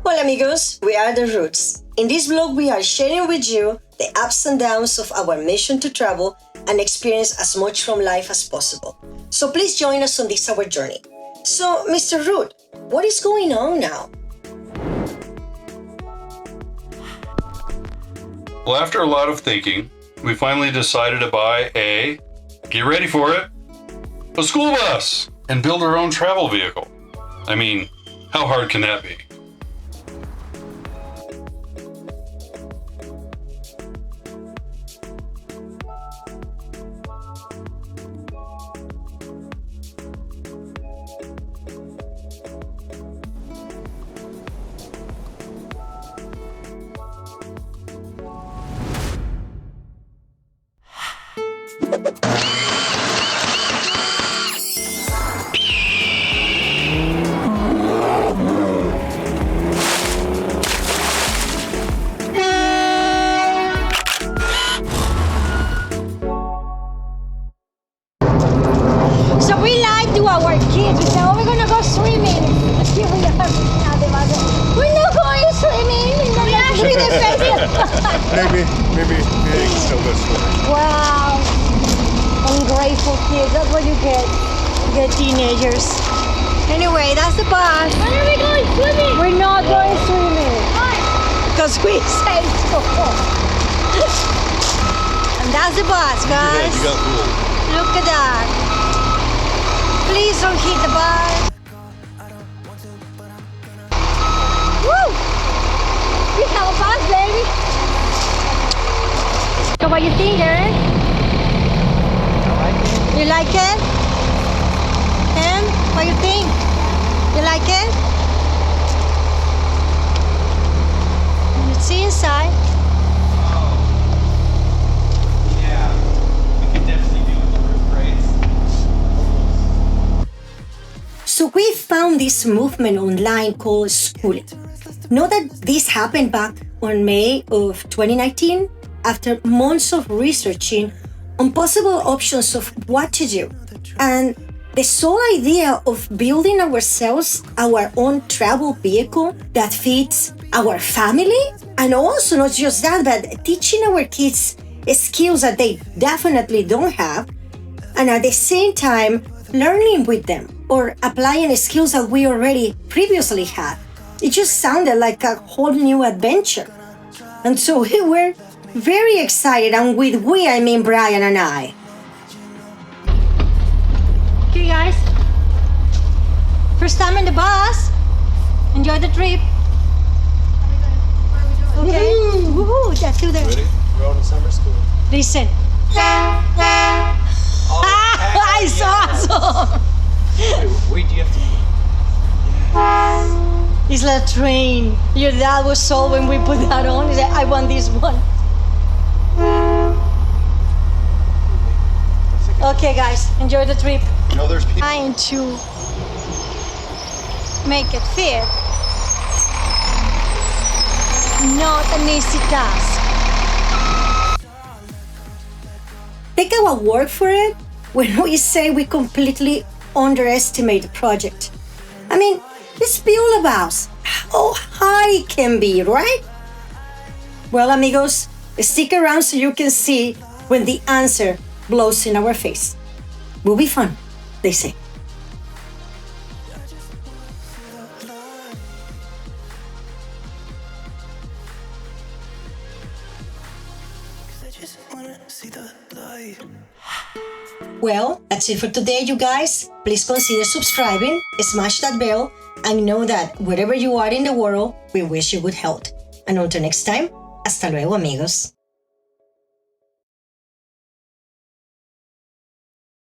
Hola amigos, we are The Roots. In this vlog we are sharing with you the ups and downs of our mission to travel and experience as much from life as possible. So please join us on this our journey. So Mr. Root, what is going on now? Well, after a lot of thinking, we finally decided to buy get ready for it, a school bus and build our own travel vehicle. I mean, how hard can that be? So we lied to our kids. We said, oh, we're gonna go swimming. We're not going swimming. We actually Maybe they can still go swimming. Wow. Ungrateful kids. That's what you get. You get teenagers. Anyway, that's the bus. When are we going swimming? We're not going swimming. Why? Because we said so. And that's the bus, guys. You got fooled. Look at that. Please don't hit the bus. Woo! We have a bus, baby. So what you think, Derek? You like it? And what you think? You like it? Let's see inside. Yeah, we could definitely do with the roof raise. So we found this movement online called Schoolie. Know that this happened back on May of 2019 after months of researching on possible options of what to do. And the sole idea of building ourselves our own travel vehicle that fits our family, and also not just that, but teaching our kids skills that they definitely don't have, and at the same time learning with them or applying skills that we already previously had. It just sounded like a whole new adventure. And so we were very excited, and with we, I mean Brian and I. Okay guys, first time in the bus. Enjoy the trip. Okay. Woohoo, let's do that. Ready? We're on to summer school. Listen. It's awesome. Wait, do you have to? It's like a train. Your dad was sold when we put that on. He said, I want this one. Okay guys, enjoy the trip. You know there's people. Trying to make it fit. Not an easy task. Take our word for it when we say we completely underestimate the project. I mean, let's be all about how high it can be, right? Well, amigos, stick around so you can see when the answer blows in our face. Will be fun, they say. Well, that's it for today, you guys. Please consider subscribing, smash that bell, and know that wherever you are in the world, we wish you good health. And until next time, hasta luego, amigos.